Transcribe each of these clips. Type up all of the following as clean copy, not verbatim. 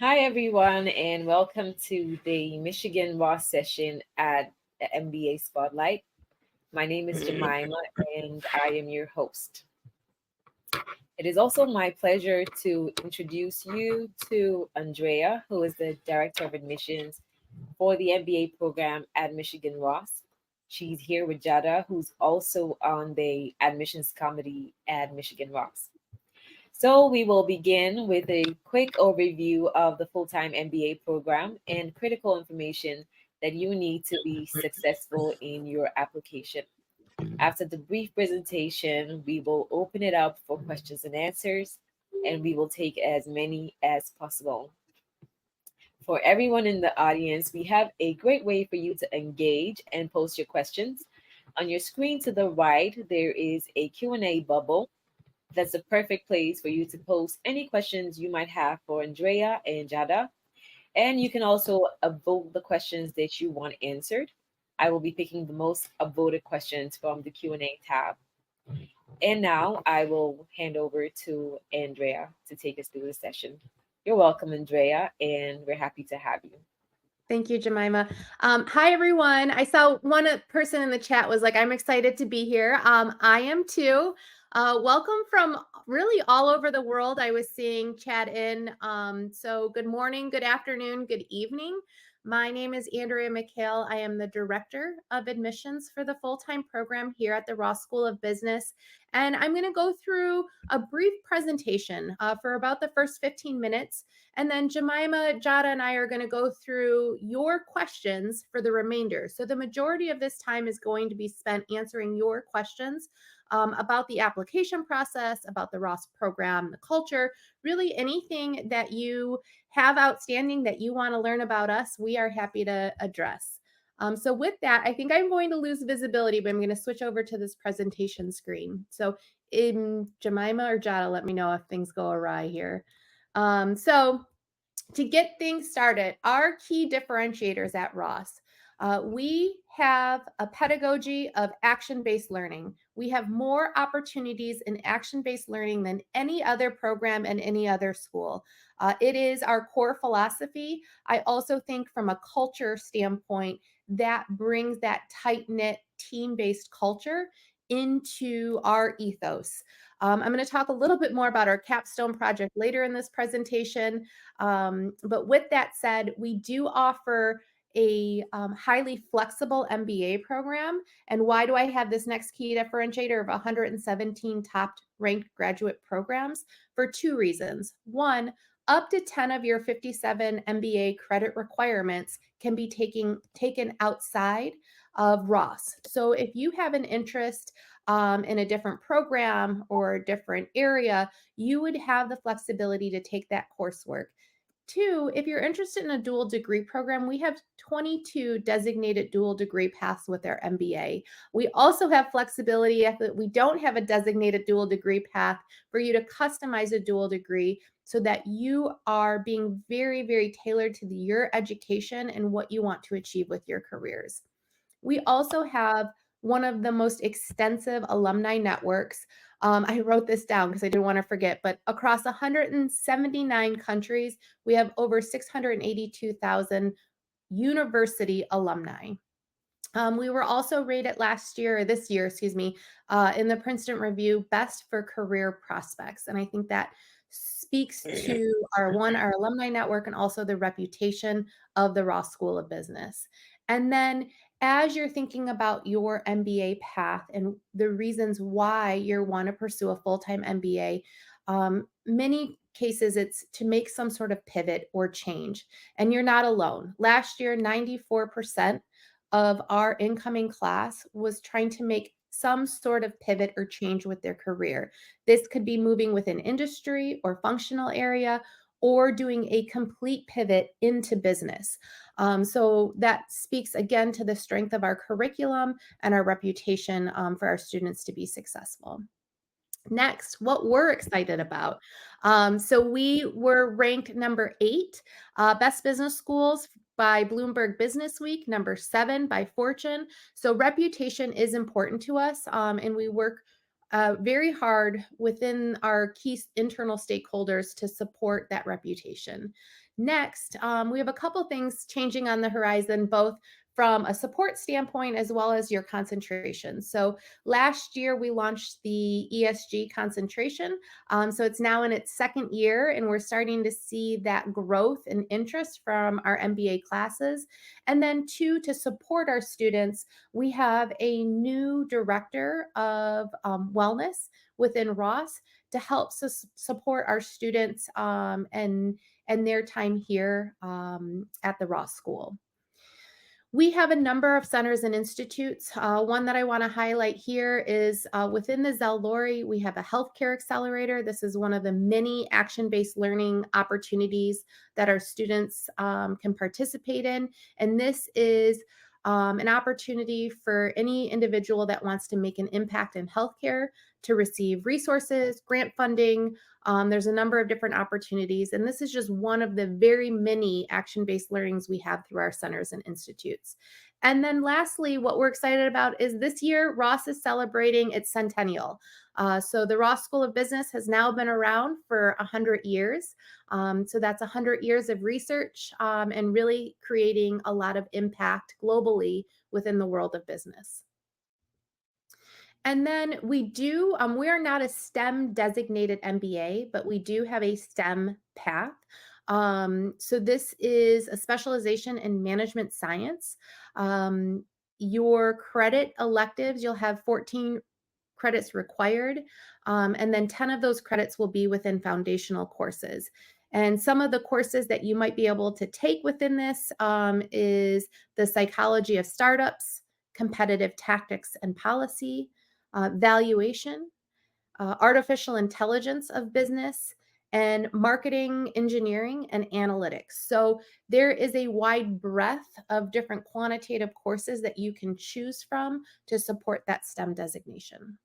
Hi, everyone, and welcome to the Michigan Law session at the MBA Spotlight. My name is Jemima, and I am your host. It is also my pleasure to introduce you to Andrea, who is the Director of Admissions for the MBA program at Michigan Ross. She's here with Jada, who's also on the admissions committee at Michigan Ross. So, we will begin with a quick overview of the full time MBA program and critical information that you need to be successful in your application. After the brief presentation, we will open it up for questions and answers, and we will take as many as possible. For everyone in the audience, we have a great way for you to engage and post your questions. On your screen to the right, there is a Q&A bubble. That's the perfect place for you to post any questions you might have for Andrea and Jada. And you can also upvote the questions that you want answered. I will be picking the most upvoted questions from the Q&A tab. And now I will hand over to Andrea to take us through the session. You're welcome, Andrea, and we're happy to have you. Thank you, Jemima. Hi, everyone. I saw one person in the chat was like, I'm excited to be here. I am too. Welcome from really all over the world. I was seeing chat in. So good morning, good afternoon, good evening. My name is Andrea McHale. I am the Director of Admissions for the full-time program here at the Ross School of Business. And I'm going to go through a brief presentation for about the first 15 minutes. And then Jemima, Jada, and I are going to go through your questions for the remainder. So the majority of this time is going to be spent answering your questions about the application process, about the Ross program, the culture, really anything that you have outstanding that you want to learn about us, we are happy to address. So with that, I think I'm going to lose visibility, but I'm going to switch over to this presentation screen. So in Jemima or Jada, let me know if things go awry here. So to get things started, our key differentiators at Ross, we have a pedagogy of action-based learning. We have more opportunities in action-based learning than any other program and any other school. It is our core philosophy. I also think from a culture standpoint, that brings that tight-knit, team-based culture into our ethos. I'm going to talk a little bit more about our capstone project later in this presentation. But with that said, we do offer a highly flexible MBA program. And why do I have this next key differentiator of 117 top ranked graduate programs? For two reasons. One, up to 10 of your 57 MBA credit requirements can be taken outside of Ross. So if you have an interest in a different program or a different area, you would have the flexibility to take that coursework. Two, if you're interested in a dual degree program, we have 22 designated dual degree paths with our MBA. We also have flexibility if we don't have a designated dual degree path for you to customize a dual degree so that you are being very, very tailored to your education and what you want to achieve with your careers. We also have one of the most extensive alumni networks. I wrote this down because I didn't want to forget, but across 179 countries, we have over 682,000 university alumni. We were also rated this year, in the Princeton Review, Best for Career Prospects. And I think that speaks to our alumni network and also the reputation of the Ross School of Business. And then as you're thinking about your MBA path and the reasons why you want to pursue a full-time MBA, many cases it's to make some sort of pivot or change. And you're not alone. Last year, 94% of our incoming class was trying to make some sort of pivot or change with their career. This could be moving within industry or functional area or doing a complete pivot into business. So that speaks again to the strength of our curriculum and our reputation for our students to be successful. Next, what we're excited about. So we were ranked number 8, best business schools by Bloomberg Business Week, number 7 by Fortune. So reputation is important to us, and we work very hard within our key internal stakeholders to support that reputation. Next, we have a couple things changing on the horizon, both from a support standpoint as well as your concentration. So last year we launched the ESG concentration. So it's now in its second year, and we're starting to see that growth and interest from our MBA classes. And then two, to support our students, we have a new director of wellness within Ross to help support our students and their time here at the Ross School. We have a number of centers and institutes. One that I want to highlight here is within the Zell Lori, we have a healthcare accelerator. This is one of the many action-based learning opportunities that our students can participate in. And this is an opportunity for any individual that wants to make an impact in healthcare to receive resources, grant funding. There's a number of different opportunities, and this is just one of the very many action-based learnings we have through our centers and institutes. And then lastly, what we're excited about is this year, Ross is celebrating its centennial. So the Ross School of Business has now been around for 100 years. So that's 100 years of research and really creating a lot of impact globally within the world of business. And then we are not a STEM designated MBA, but we do have a STEM path. So this is a specialization in management science. Your credit electives, you'll have 14 credits required, and then 10 of those credits will be within foundational courses. And some of the courses that you might be able to take within this is the psychology of startups, competitive tactics and policy, valuation, artificial intelligence of business, and marketing, engineering, and analytics. So there is a wide breadth of different quantitative courses that you can choose from to support that STEM designation.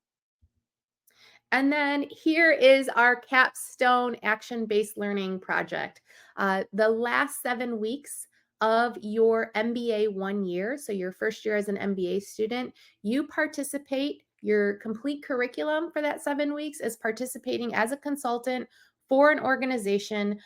And then here is our capstone action-based learning project. The last 7 weeks of your MBA 1 year, so your first year as an MBA student, you participate. Your complete curriculum for that 7 weeks is participating as a consultant for an organization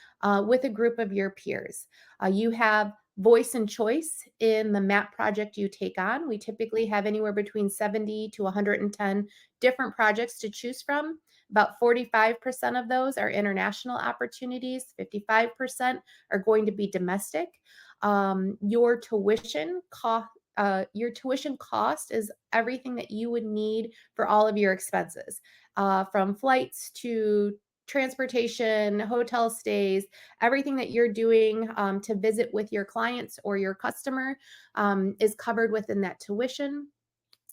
with a group of your peers. You have voice and choice in the MAP project you take on. We typically have anywhere between 70 to 110 different projects to choose from. About 45% of those are international opportunities, 55% are going to be domestic. Your tuition cost is everything that you would need for all of your expenses, from flights to transportation, hotel stays, everything that you're doing to visit with your clients or your customer is covered within that tuition.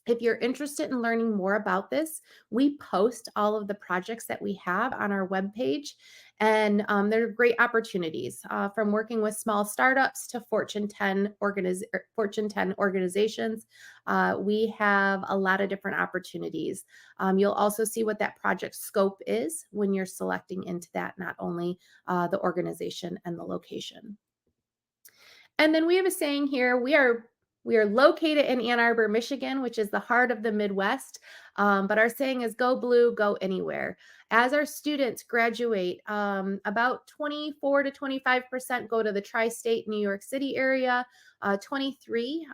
If you're interested in learning more about this, we post all of the projects that we have on our webpage. And there are great opportunities from working with small startups to Fortune 10 organizations. We have a lot of different opportunities. You'll also see what that project scope is when you're selecting into that, not only the organization and the location. And then we have a saying here, we are located in Ann Arbor, Michigan, which is the heart of the Midwest. But our saying is go blue, go anywhere. As our students graduate, about 24 to 25% go to the tri-state New York City area, 23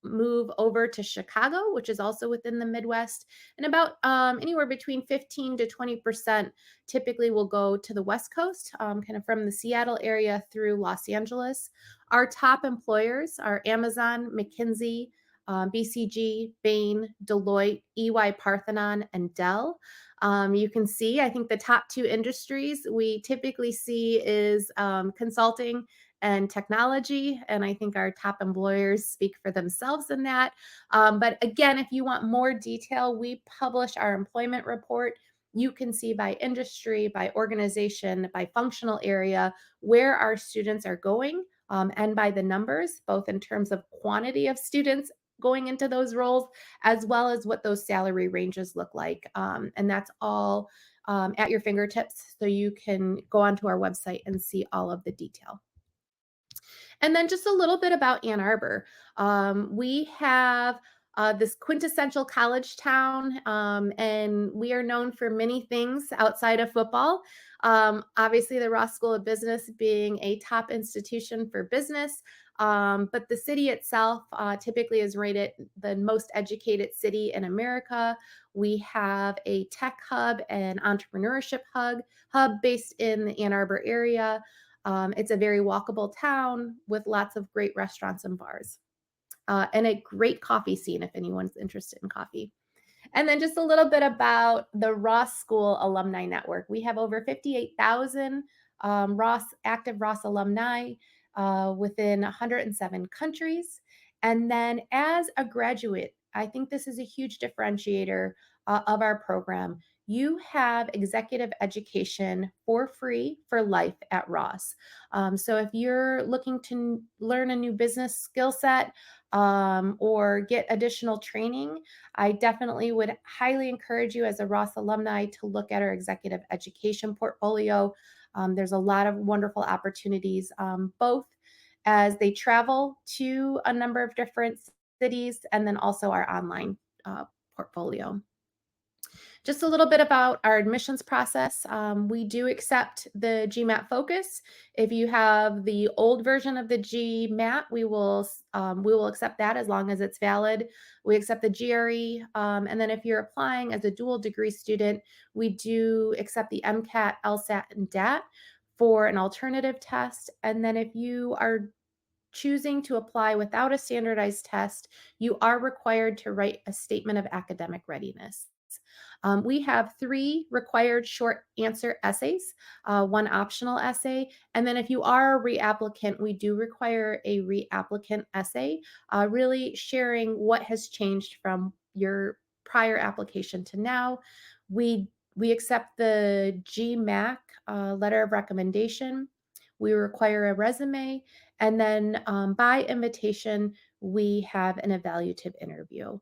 move over to Chicago, which is also within the Midwest, and about anywhere between 15 to 20% typically will go to the West Coast, kind of from the Seattle area through Los Angeles. Our top employers are Amazon, McKinsey, BCG, Bain, Deloitte, EY Parthenon, and Dell. You can see, I think the top two industries we typically see is consulting and technology. And I think our top employers speak for themselves in that. But again, if you want more detail, we publish our employment report. You can see by industry, by organization, by functional area, where our students are going, and by the numbers, both in terms of quantity of students going into those roles, as well as what those salary ranges look like. And that's all at your fingertips. So you can go onto our website and see all of the detail. And then just a little bit about Ann Arbor. We have this quintessential college town, and we are known for many things outside of football. Obviously, the Ross School of Business being a top institution for business, but the city itself typically is rated the most educated city in America. We have a tech hub and entrepreneurship hub based in the Ann Arbor area. It's a very walkable town with lots of great restaurants and bars, and a great coffee scene if anyone's interested in coffee. And then just a little bit about the Ross School Alumni Network. We have over 58,000 active Ross alumni within 107 countries. And then as a graduate, I think this is a huge differentiator of our program. You have executive education for free for life at Ross. So if you're looking to learn a new business skill set or get additional training, I definitely would highly encourage you as a Ross alumni to look at our executive education portfolio. There's a lot of wonderful opportunities, both as they travel to a number of different cities and then also our online portfolio. Just a little bit about our admissions process. We do accept the GMAT Focus. If you have the old version of the GMAT, we will accept that as long as it's valid. We accept the GRE, and then if you're applying as a dual degree student, we do accept the MCAT, LSAT, and DAT for an alternative test. And then if you are choosing to apply without a standardized test, you are required to write a statement of academic readiness. We have 3 required short answer essays, 1 optional essay. And then if you are a reapplicant, we do require a reapplicant essay, really sharing what has changed from your prior application to now. We accept the GMAC letter of recommendation. We require a resume. And then by invitation, we have an evaluative interview.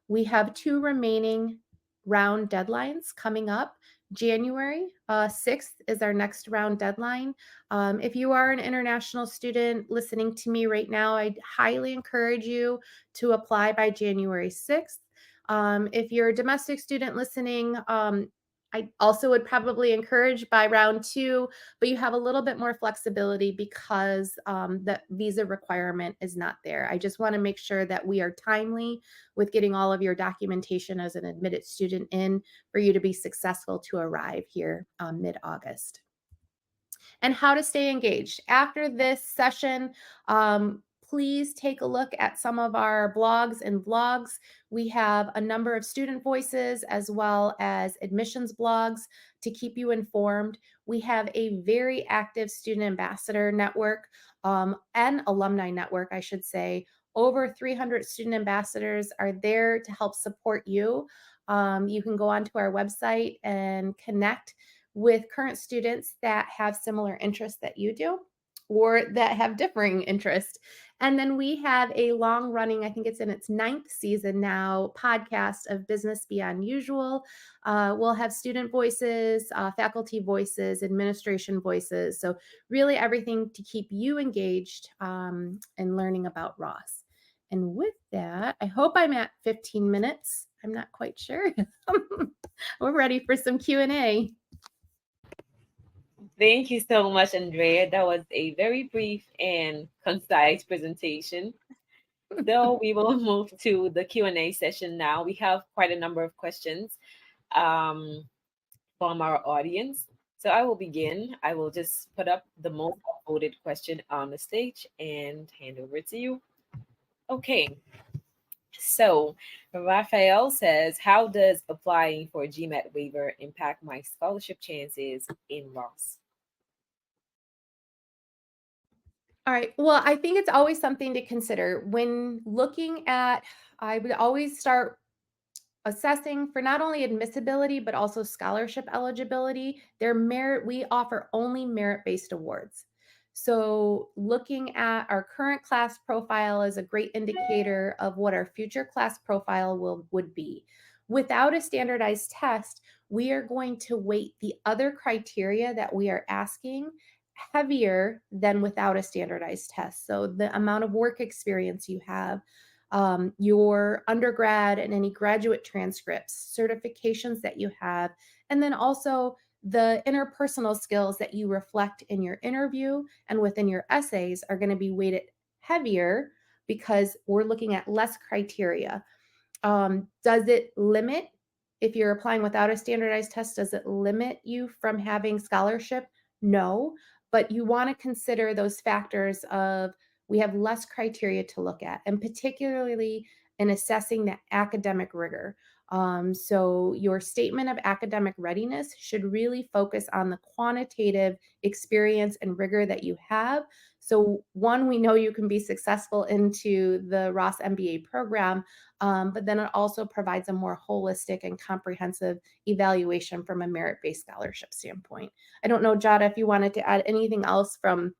We have 2 remaining round deadlines coming up. January 6th is our next round deadline. If you are an international student listening to me right now, I'd highly encourage you to apply by January 6th. If you're a domestic student listening, I also would probably encourage by round 2, but you have a little bit more flexibility because the visa requirement is not there. I just want to make sure that we are timely with getting all of your documentation as an admitted student in for you to be successful to arrive here mid-August. And how to stay engaged. After this session, please take a look at some of our blogs and vlogs. We have a number of student voices as well as admissions blogs to keep you informed. We have a very active student ambassador network and alumni network, I should say. Over 300 student ambassadors are there to help support you. You can go onto our website and connect with current students that have similar interests that you do or that have differing interests. And then we have a long running, I think it's in its 9th season now, podcast of Business Beyond Usual. We'll have student voices, faculty voices, administration voices. So really everything to keep you engaged and learning about Ross. And with that, I hope I'm at 15 minutes. I'm not quite sure. We're ready for some Q&A. Thank you so much, Andrea. That was a very brief and concise presentation. So we will move to the Q&A session now. We have quite a number of questions from our audience. So I will begin. I will just put up the most voted question on the stage and hand over to you. Okay. So Raphael says, how does applying for a GMAT waiver impact my scholarship chances in Ross? All right. Well, I think it's always something to consider when looking at, I would always start assessing for not only admissibility, but also scholarship eligibility. We offer only merit-based awards. So looking at our current class profile is a great indicator of what our future class profile would be. Without a standardized test, we are going to weight the other criteria that we are asking heavier than without a standardized test. So the amount of work experience you have, your undergrad and any graduate transcripts, certifications that you have, and then also the interpersonal skills that you reflect in your interview and within your essays are going to be weighted heavier because we're looking at less criteria. Does it limit, if you're applying without a standardized test, does it limit you from having scholarship? No, but you want to consider those factors of we have less criteria to look at, and particularly in assessing the academic rigor. So your statement of academic readiness should really focus on the quantitative experience and rigor that you have. So one, we know you can be successful into the Ross MBA program, but then it also provides a more holistic and comprehensive evaluation from a merit-based scholarship standpoint. I don't know, Jada, if you wanted to add anything else from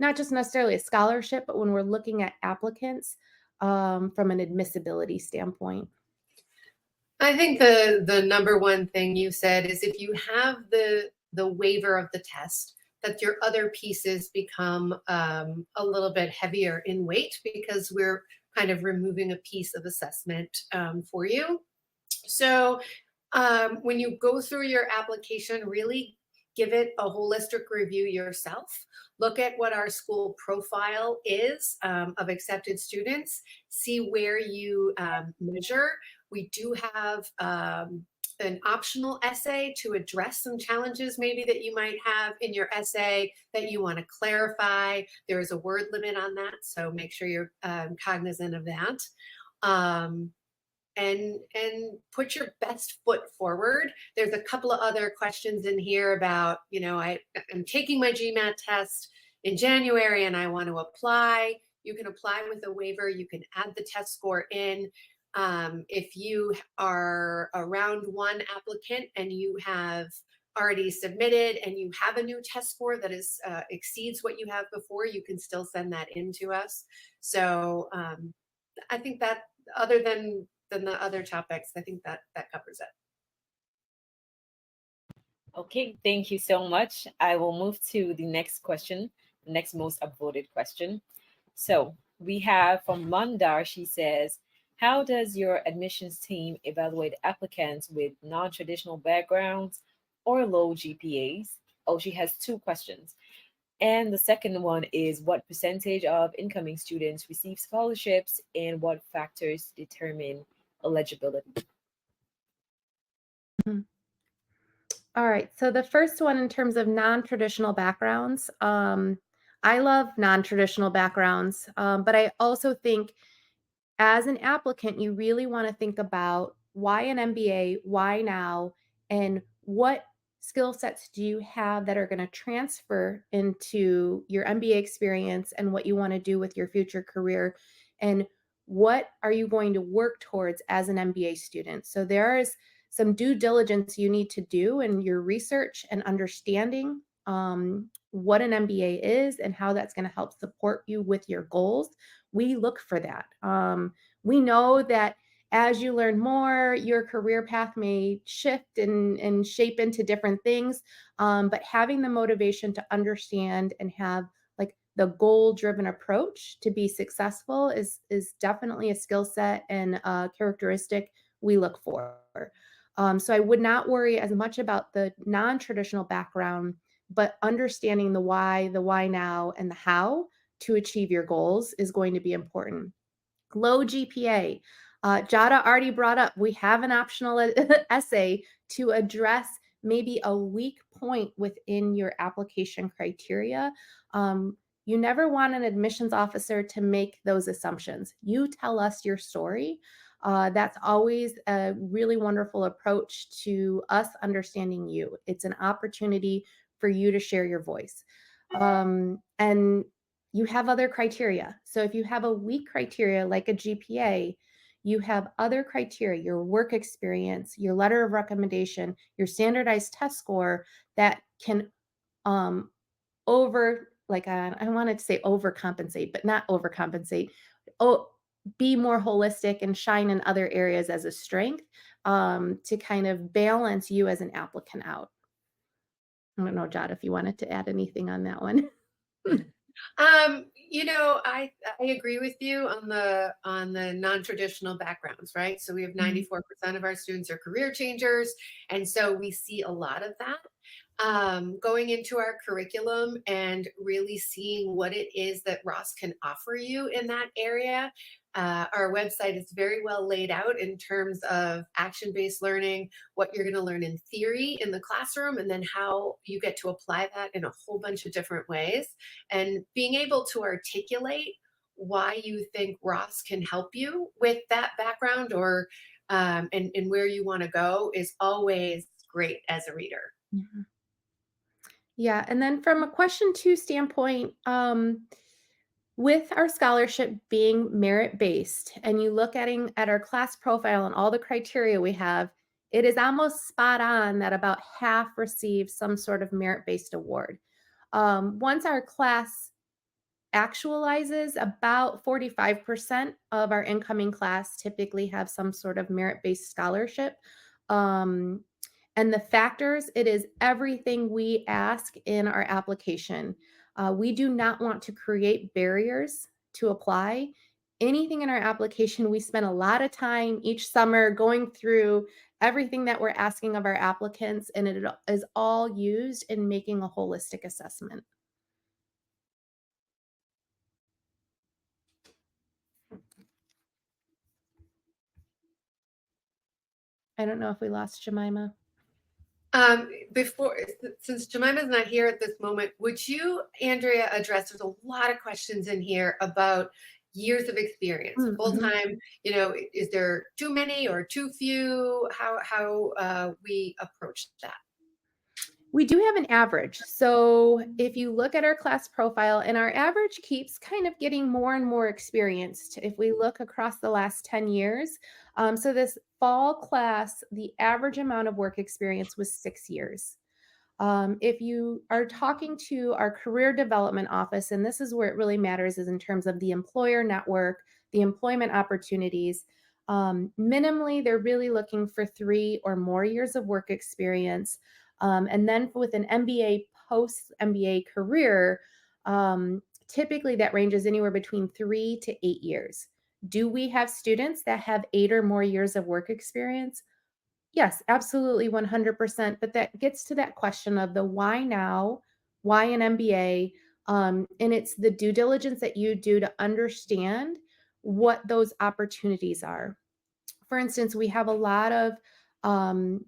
not just necessarily a scholarship, but when we're looking at applicants from an admissibility standpoint. I think the number one thing you said is if you have the waiver of the test, that your other pieces become a little bit heavier in weight because we're kind of removing a piece of assessment for you. So when you go through your application, really give it a holistic review yourself. Look at what our school profile is of accepted students, see where you measure. We do have an optional essay to address some challenges maybe that you might have in your essay that you want to clarify. There is a word limit on that, so make sure you're cognizant of that. And put your best foot forward. There's a couple of other questions in here about, I'm taking my GMAT test in January and I want to apply. You can apply with a waiver. You can add the test score in. If you are a round one applicant and you have already submitted and you have a new test score that is exceeds what you have before, you can still send that in to us. So I think that other than the other topics, I think that covers it. Okay, thank you so much. I will move to the next question, the next most upvoted question. So we have from Mandar, she says, how does your admissions team evaluate applicants with non-traditional backgrounds or low GPAs? Oh, she has two questions. And the second one is what percentage of incoming students receive scholarships and what factors determine eligibility? All right. So the first one, in terms of non-traditional backgrounds, I love non-traditional backgrounds, but I also think as an applicant, you really want to think about why an MBA, why now, and what skill sets do you have that are going to transfer into your MBA experience and what you want to do with your future career, and what are you going to work towards as an MBA student. So there is some due diligence you need to do in your research and understanding what an MBA is and how that's going to help support you with your goals. We look for that. We know that as you learn more, your career path may shift and shape into different things. But having the motivation to understand and have like the goal-driven approach to be successful is definitely a skill set and a characteristic we look for. So I would not worry as much about the non-traditional background, but understanding the why now, and the how to achieve your goals is going to be important. Low GPA. Jada already brought up, we have an optional essay to address maybe a weak point within your application criteria. You never want an admissions officer to make those assumptions. You tell us your story. That's always a really wonderful approach to us understanding you. It's an opportunity for you to share your voice. And you have other criteria. So if you have a weak criteria like a GPA, you have other criteria, your work experience, your letter of recommendation, your standardized test score that can I wanted to say overcompensate, but not overcompensate. Oh, be more holistic and shine in other areas as a strength to kind of balance you as an applicant out. I don't know, Jad, if you wanted to add anything on that one. I agree with you on the non-traditional backgrounds, right? So we have 94% of our students are career changers, and so we see a lot of that going into our curriculum and really seeing what it is that Ross can offer you in that area. Our website is very well laid out in terms of action-based learning, what you're going to learn in theory in the classroom, and then how you get to apply that in a whole bunch of different ways. And being able to articulate why you think Ross can help you with that background or and where you want to go is always great as a reader. Mhm. Yeah, and then from a question two standpoint, with our scholarship being merit based, and you look at our class profile and all the criteria we have, it is almost spot on that about half receive some sort of merit based award. Once our class actualizes, about 45% of our incoming class typically have some sort of merit-based scholarship. Um, and the factors, it is everything we ask in our application. We do not want to create barriers to apply. Anything in our application, we spend a lot of time each summer going through everything that we're asking of our applicants, and it is all used in making a holistic assessment. I don't know if we lost Jemima. Since Jemima's not here at this moment, would you, Andrea, address, there's a lot of questions in here about years of experience, full Mhm. time, is there too many or too few? How we approach that? We do have an average. So if you look at our class profile, and our average keeps kind of getting more and more experienced if we look across the last 10 years. So this fall class, the average amount of work experience was 6 years. If you are talking to our career development office, and this is where it really matters, is in terms of the employer network, the employment opportunities. Minimally, they're really looking for 3 or more years of work experience. And then with an MBA, post MBA career, typically that ranges anywhere between 3 to 8 years. Do we have students that have 8 or more years of work experience? Yes, absolutely, 100%. But that gets to that question of the why now, why an MBA? And it's the due diligence that you do to understand what those opportunities are. For instance, we have a lot of um,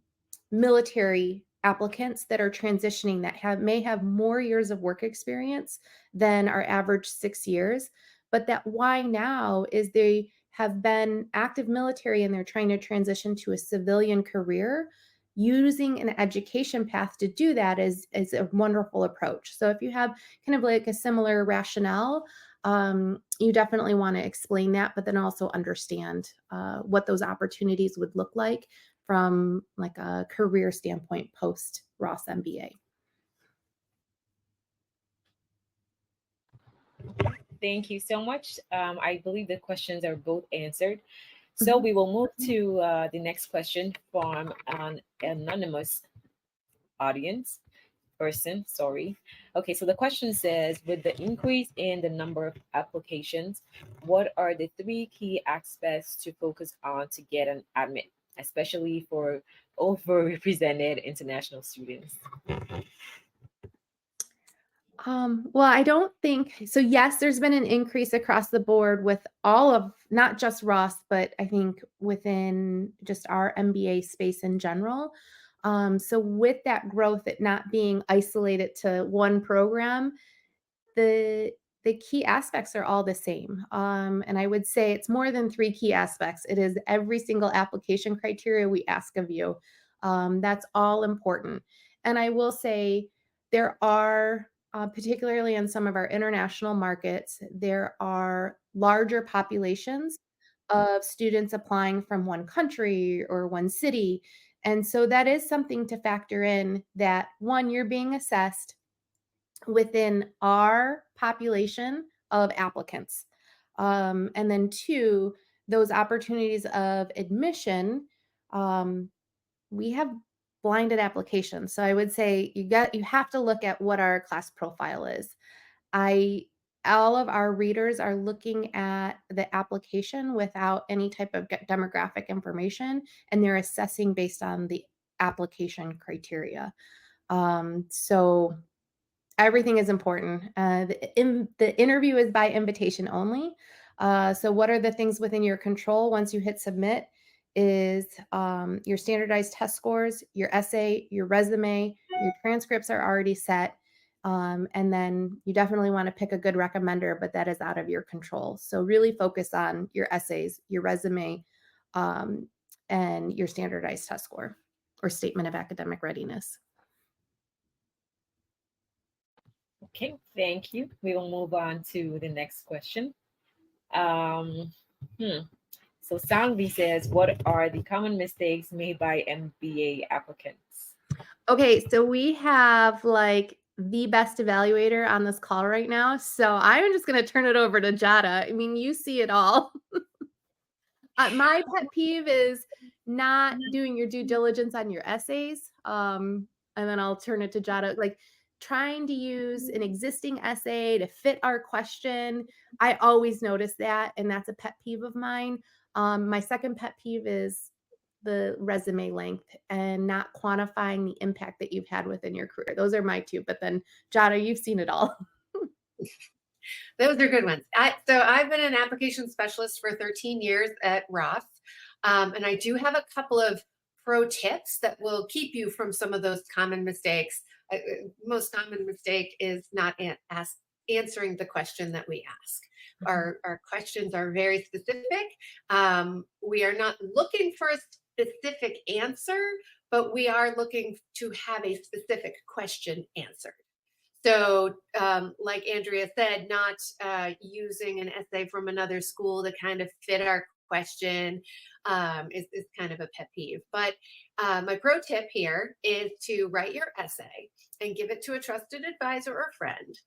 military applicants that are transitioning that may have more years of work experience than our average 6 years. But that why now is they have been active military and they're trying to transition to a civilian career. Using an education path to do that is a wonderful approach. So if you have kind of like a similar rationale, you definitely want to explain that, but then also understand what those opportunities would look like from like a career standpoint post Ross MBA. Thank you so much. I believe the questions are both answered. So we will move to the next question from an anonymous audience person. Sorry. Okay, so the question says, with the increase in the number of applications, what are the 3 key aspects to focus on to get an admit, especially for overrepresented international students? Well, I don't think so. Yes, there's been an increase across the board with all of not just Ross, but I think within just our MBA space in general. So with that growth, it not being isolated to one program, the the key aspects are all the same. And I would say it's more than 3 key aspects. It is every single application criteria we ask of you. That's all important. And I will say there are, particularly in some of our international markets, there are larger populations of students applying from one country or one city. And so that is something to factor in, that one, you're being assessed within our population of applicants. And then two, those opportunities of admission, we have blinded applications. So I would say you have to look at what our class profile is. I all of our readers are looking at the application without any type of demographic information, and they're assessing based on the application criteria. So everything is important. The interview is by invitation only. So what are the things within your control once you hit submit is your standardized test scores, your essay, your resume, your transcripts are already set. And then you definitely want to pick a good recommender, but that is out of your control. So really focus on your essays, your resume, and your standardized test score or statement of academic readiness. Okay, thank you. We will move on to the next question. So Sangvi says, what are the common mistakes made by MBA applicants? Okay, so we have like the best evaluator on this call right now. So I'm just going to turn it over to Jada. I mean, you see it all. My pet peeve is not doing your due diligence on your essays. And then I'll turn it to Jada. Like trying to use an existing essay to fit our question. I always notice that, and that's a pet peeve of mine. My second pet peeve is the resume length and not quantifying the impact that you've had within your career. Those are my two. But then, Jada, you've seen it all. Those are good ones. So I've been an application specialist for 13 years at Roth. And I do have a couple of pro tips that will keep you from some of those common mistakes. Most common mistake is not answering the question that we ask. Our questions are very specific. We are not looking for a specific answer, but we are looking to have a specific question answered. So like Andrea said, not using an essay from another school to kind of fit our question is kind of a pet peeve. But my pro tip here is to write your essay and give it to a trusted advisor or friend,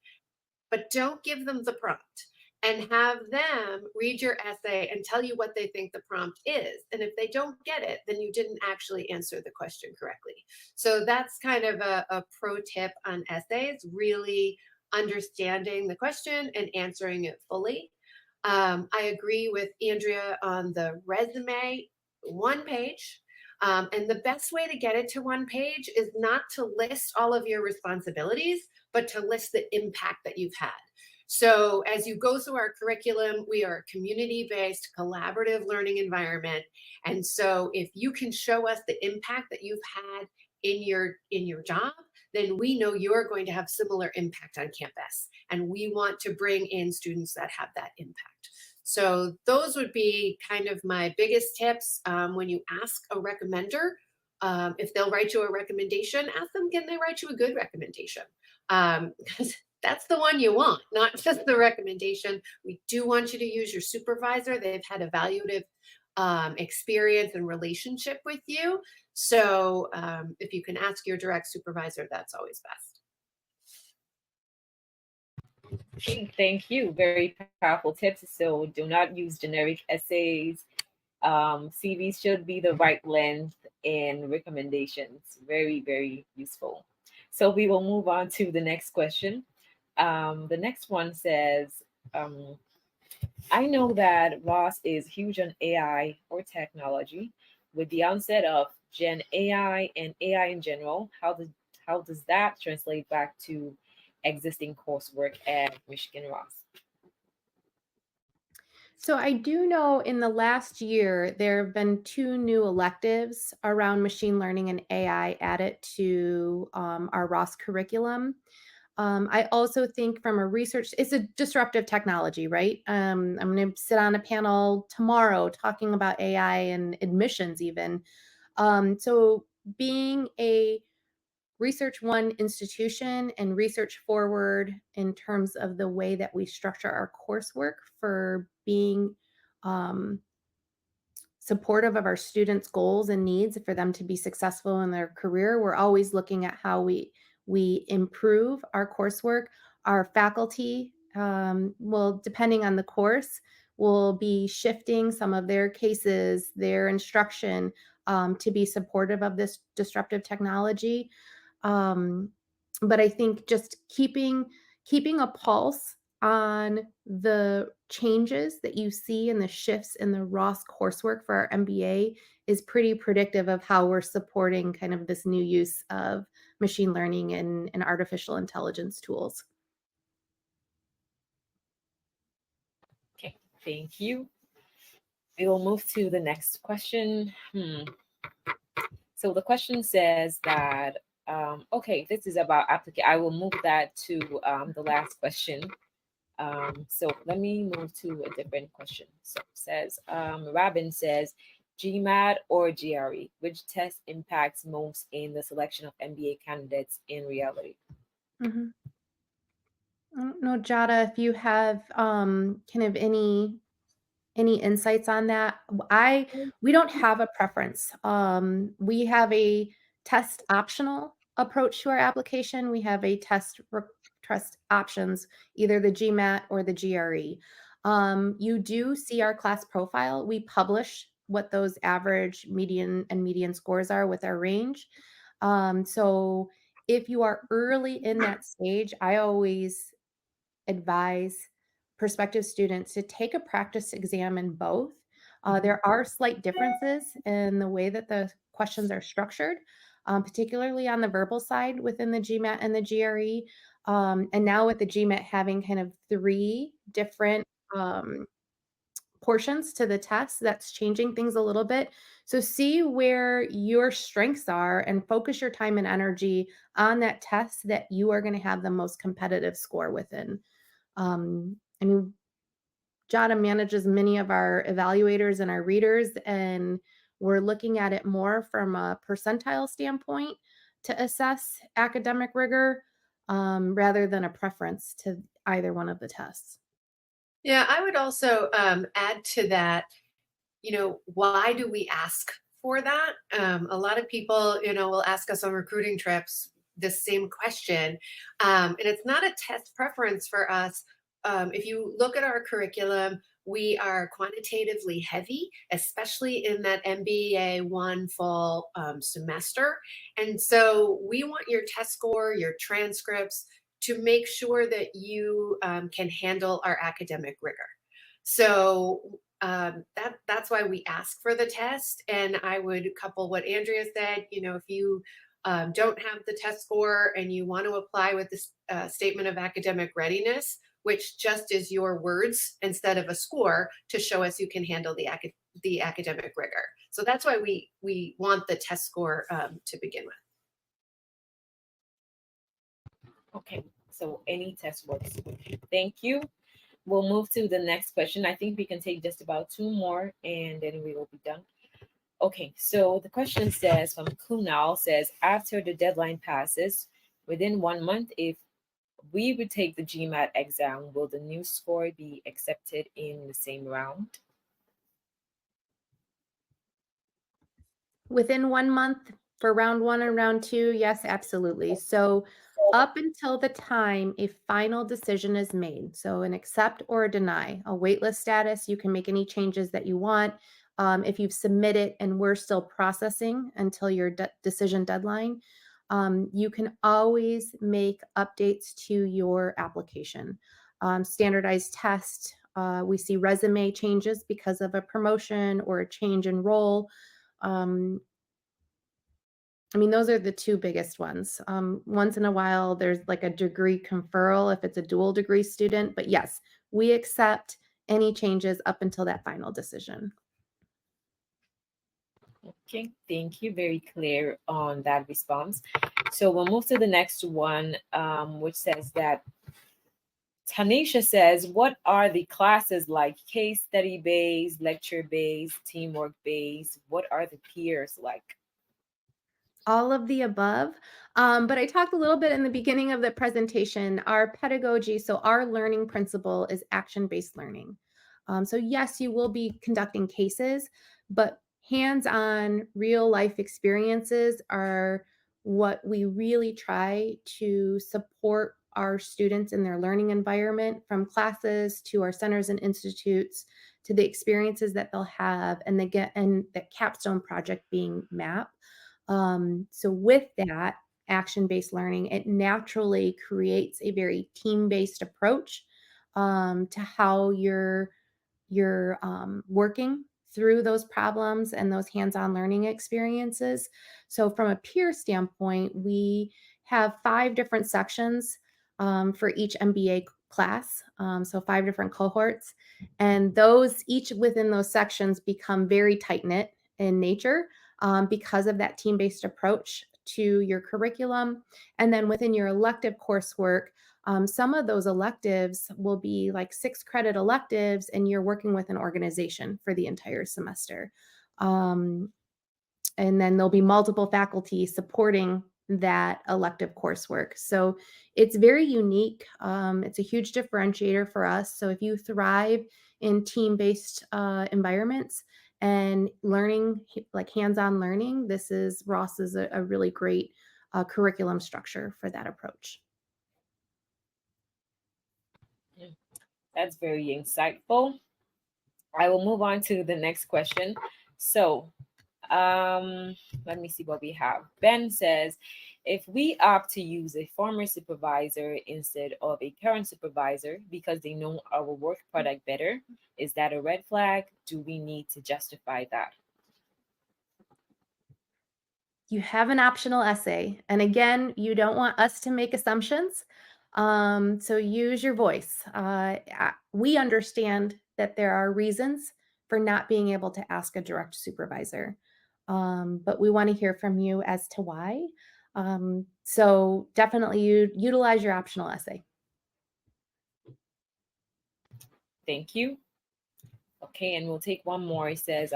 but don't give them the prompt, and have them read your essay and tell you what they think the prompt is. And if they don't get it, then you didn't actually answer the question correctly. So that's kind of a pro tip on essays, really understanding the question and answering it fully. I agree with Andrea on the resume, one page. And the best way to get it to one page is not to list all of your responsibilities, but to list the impact that you've had. So as you go through our curriculum, we are a community-based collaborative learning environment. And so if you can show us the impact that you've had in your job, then we know you're going to have similar impact on campus. And we want to bring in students that have that impact. So those would be kind of my biggest tips when you ask a recommender. If they'll write you a recommendation, ask them, can they write you a good recommendation? Because that's the one you want, not just the recommendation. We do want you to use your supervisor. They've had evaluative experience and relationship with you. So if you can ask your direct supervisor, that's always best. Thank you. Very powerful tips. So do not use generic essays. CVs should be the right length and recommendations. Very, very useful. So we will move on to the next question. The next one says, I know that Ross is huge on AI or technology. With the onset of Gen AI and AI in general, how does that translate back to existing coursework at Michigan Ross? So I do know in the last year, there have been 2 new electives around machine learning and AI added to our Ross curriculum. I also think from a research, it's a disruptive technology, right? I'm going to sit on a panel tomorrow talking about AI and admissions even. So being a research one institution and research forward in terms of the way that we structure our coursework for being supportive of our students' goals and needs for them to be successful in their career. We're always looking at how we improve our coursework. Our faculty will, depending on the course, will be shifting some of their cases, their instruction to be supportive of this disruptive technology. But I think just keeping a pulse on the changes that you see and the shifts in the Ross coursework for our MBA is pretty predictive of how we're supporting kind of this new use of machine learning and artificial intelligence tools. Okay, thank you. We will move to the next question. So the question says that, okay, this is about application. I will move that to the last question. So let me move to a different question. So it says, Robin says, GMAT or GRE, which test impacts most in the selection of MBA candidates in reality? Mm-hmm. I don't know, Jada, if you have kind of any insights on that? We don't have a preference. We have a test optional approach to our application. We have a test options, either the GMAT or the GRE. You do see our class profile. We publish what those average, median scores are with our range. So if you are early in that stage, I always advise prospective students to take a practice exam in both. There are slight differences in the way that the questions are structured, particularly on the verbal side within the GMAT and the GRE. And now with the GMAT having kind of 3 different portions to the test, that's changing things a little bit. So see where your strengths are and focus your time and energy on that test that you are going to have the most competitive score within. I mean, Jada manages many of our evaluators and our readers, and we're looking at it more from a percentile standpoint to assess academic rigor rather than a preference to either one of the tests. Yeah, I would also add to that, why do we ask for that? A lot of people, will ask us on recruiting trips this same question. And it's not a test preference for us. If you look at our curriculum, we are quantitatively heavy, especially in that MBA 1 fall semester. And so we want your test score, your transcripts, to make sure that you can handle our academic rigor. So that's why we ask for the test. And I would couple what Andrea said, if you don't have the test score and you want to apply with this statement of academic readiness, which just is your words instead of a score to show us you can handle the academic rigor. So that's why we want the test score to begin with. Okay, so any test works. Thank you. We'll move to the next question. I think we can take just about 2 more and then we will be done. Okay, so the question says from Kunal says, after the deadline passes, within 1 month, if we would take the GMAT exam, will the new score be accepted in the same round? Within 1 month for round 1 and round 2, yes, absolutely. So up until the time a final decision is made, so an accept or a deny, a waitlist status, you can make any changes that you want. If you've submitted and we're still processing until your decision deadline, you can always make updates to your application. Standardized test, we see resume changes because of a promotion or a change in role. Those are the 2 biggest ones. Once in a while, there's like a degree conferral if it's a dual degree student. But yes, we accept any changes up until that final decision. Okay, thank you. Very clear on that response. So we'll move to the next one, which says that Tanisha says, what are the classes like? Case study based, lecture based, teamwork based? What are the peers like? All of the above. But I talked a little bit in the beginning of the presentation. Our pedagogy, so our learning principle is action-based learning. So yes, you will be conducting cases, but hands-on real life experiences are what we really try to support our students in their learning environment, from classes to our centers and institutes to the experiences that they'll have, and the capstone project being MAP. So with that action-based learning, it naturally creates a very team-based approach. to how you're working through those problems and those hands-on learning experiences. So from a peer standpoint, we have 5 different sections for each MBA class. So 5 different cohorts, and those each within those sections become very tight knit in nature because of that team-based approach to your curriculum. And then within your elective coursework, some of those electives will be like 6 credit electives, and you're working with an organization for the entire semester. Um, and then there'll be multiple faculty supporting that elective coursework. So it's very unique. It's a huge differentiator for us. So if you thrive in team-based environments and learning, like hands-on learning, Ross is a really great curriculum structure for that approach. That's very insightful. I will move on to the next question. So, let me see what we have. Ben says, if we opt to use a former supervisor instead of a current supervisor because they know our work product better, is that a red flag? Do we need to justify that? You have an optional essay. And again, you don't want us to make assumptions. So use your voice. We understand that there are reasons for not being able to ask a direct supervisor, but we want to hear from you as to why. So definitely utilize your optional essay. Thank you. Okay, and we'll take one more. It says,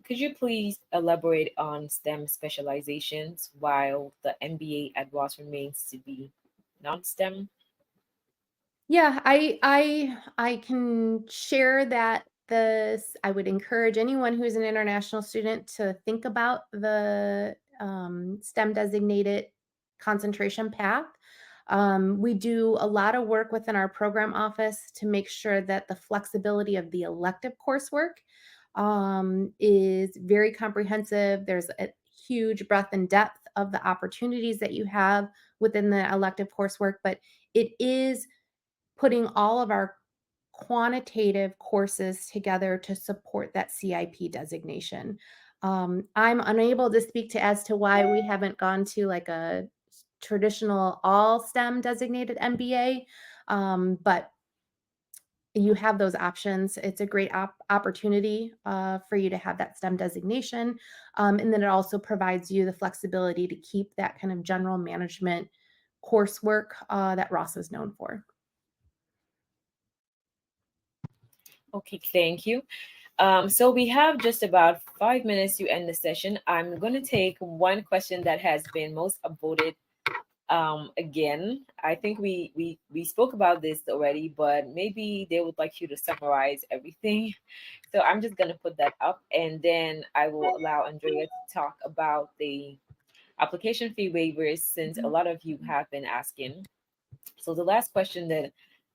could you please elaborate on STEM specializations while the MBA at Ross remains to be non-STEM? Yeah, I can share that I would encourage anyone who's an international student to think about the STEM designated concentration path. We do a lot of work within our program office to make sure that the flexibility of the elective coursework is very comprehensive. There's a huge breadth and depth of the opportunities that you have within the elective coursework, but it is putting all of our quantitative courses together to support that CIP designation. I'm unable to speak to as to why we haven't gone to like a traditional all STEM designated MBA, but you have those options. It's a great opportunity for you to have that STEM designation. And then it also provides you the flexibility to keep that kind of general management coursework that Ross is known for. Okay, thank you. So we have just about 5 minutes to end the session. I'm going to take one question that has been most upvoted. Again, I think we spoke about this already, but maybe they would like you to summarize everything. So I'm just going to put that up, and then I will allow Andrea to talk about the application fee waivers, since a lot of you have been asking. So the last question that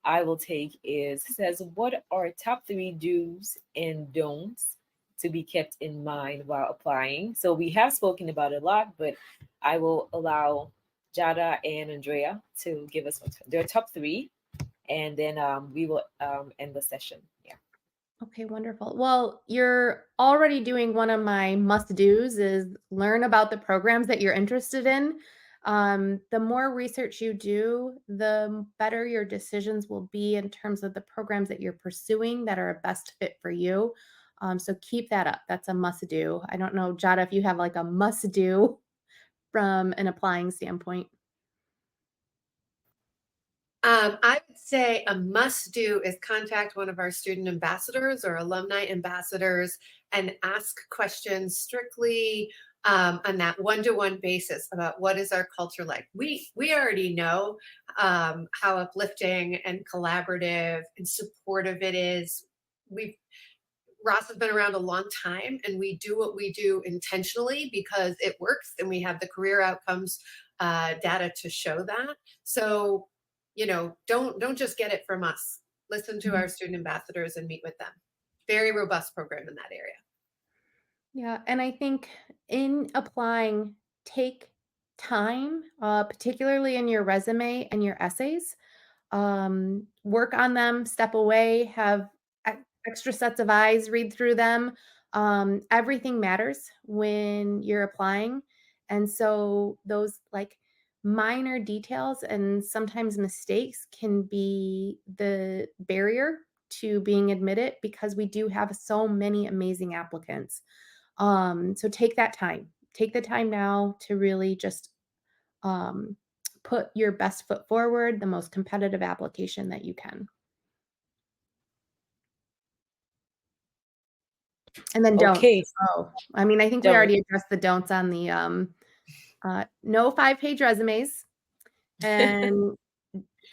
I will take says, what are top 3 do's and don'ts to be kept in mind while applying? So we have spoken about it a lot, but I will allow Jada and Andrea to give us their top 3, and then we will end the session. Yeah. Okay, wonderful. Well, you're already doing one of my must-dos is learn about the programs that you're interested in. The more research you do, the better your decisions will be in terms of the programs that you're pursuing that are a best fit for you. So keep that up. That's a must-do. I don't know, Jada, if you have like a must-do from an applying standpoint. I would say a must do is contact one of our student ambassadors or alumni ambassadors and ask questions strictly on that one-to-one basis about what is our culture like. We already know how uplifting and collaborative and supportive it is. Ross has been around a long time, and we do what we do intentionally because it works, and we have the career outcomes data to show that. So, don't just get it from us. Listen to our student ambassadors and meet with them. Very robust program in that area. Yeah, and I think in applying, take time, particularly in your resume and your essays, work on them, step away, have extra sets of eyes read through them. Everything matters when you're applying. And so those like minor details and sometimes mistakes can be the barrier to being admitted because we do have so many amazing applicants. So take that time. Take the time now to really just um, put your best foot forward, the most competitive application that you can. And then don't. Okay. Oh, I mean, I think we Don't. already addressed the don'ts on the no 5-page resumes and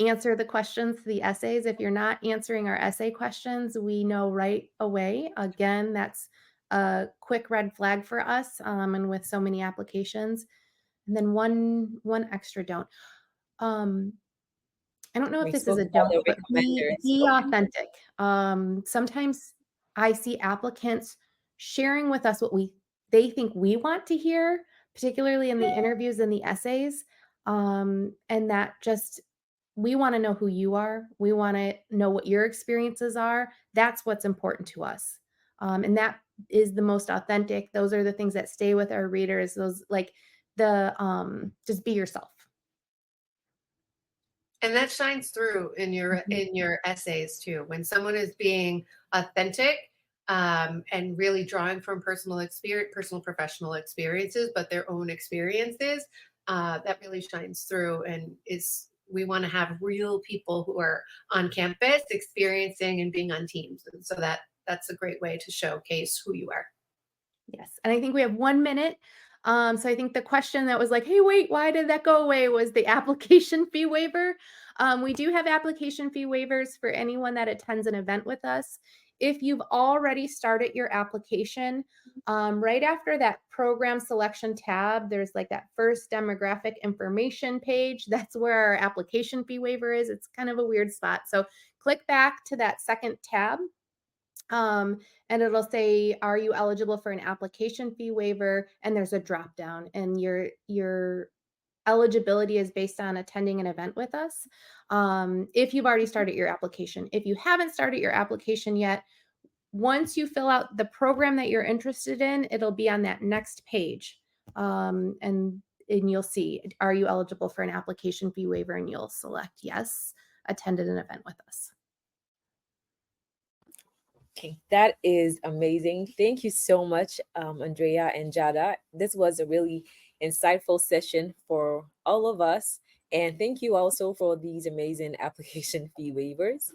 answer the questions, the essays. If you're not answering our essay questions, we know right away. Again, that's a quick red flag for us. And with so many applications. And then one extra don't. I don't know if We this is spoke a about don't, the but be recommenders. authentic. Sometimes I see applicants sharing with us what they think we want to hear, particularly in the interviews and the essays. And that just we want to know who you are. We want to know what your experiences are. That's what's important to us. And that is the most authentic. Those are the things that stay with our readers. Those like the just be yourself. And that shines through in your essays too. When someone is being authentic and really drawing from personal experience, personal professional experiences, but their own experiences, that really shines through. And we want to have real people who are on campus experiencing and being on teams. And so that's a great way to showcase who you are. Yes. And I think we have 1 minute. So I think the question that was like, hey, wait, why did that go away was the application fee waiver. We do have application fee waivers for anyone that attends an event with us. If you've already started your application, right after that program selection tab, there's like that first demographic information page. That's where our application fee waiver is. It's kind of a weird spot. So click back to that second tab. And it'll say, are you eligible for an application fee waiver? And there's a drop down, and your eligibility is based on attending an event with us. If you've already started your application. If you haven't started your application yet, once you fill out the program that you're interested in, it'll be on that next page. And you'll see, are you eligible for an application fee waiver? And you'll select yes, attended an event with us. Okay, that is amazing. Thank you so much, Andrea and Jada. This was a really insightful session for all of us. And thank you also for these amazing application fee waivers.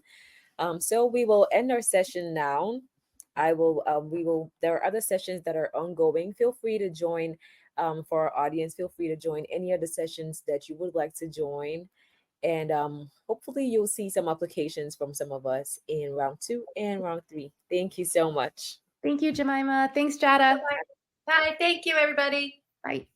So we will end our session now. There are other sessions that are ongoing. Feel free to join for our audience. Feel free to join any of the sessions that you would like to join. And hopefully you'll see some applications from some of us in round 2 and round 3. Thank you so much. Thank you, Jemima. Thanks, Jada. Bye. Thank you, everybody. Bye.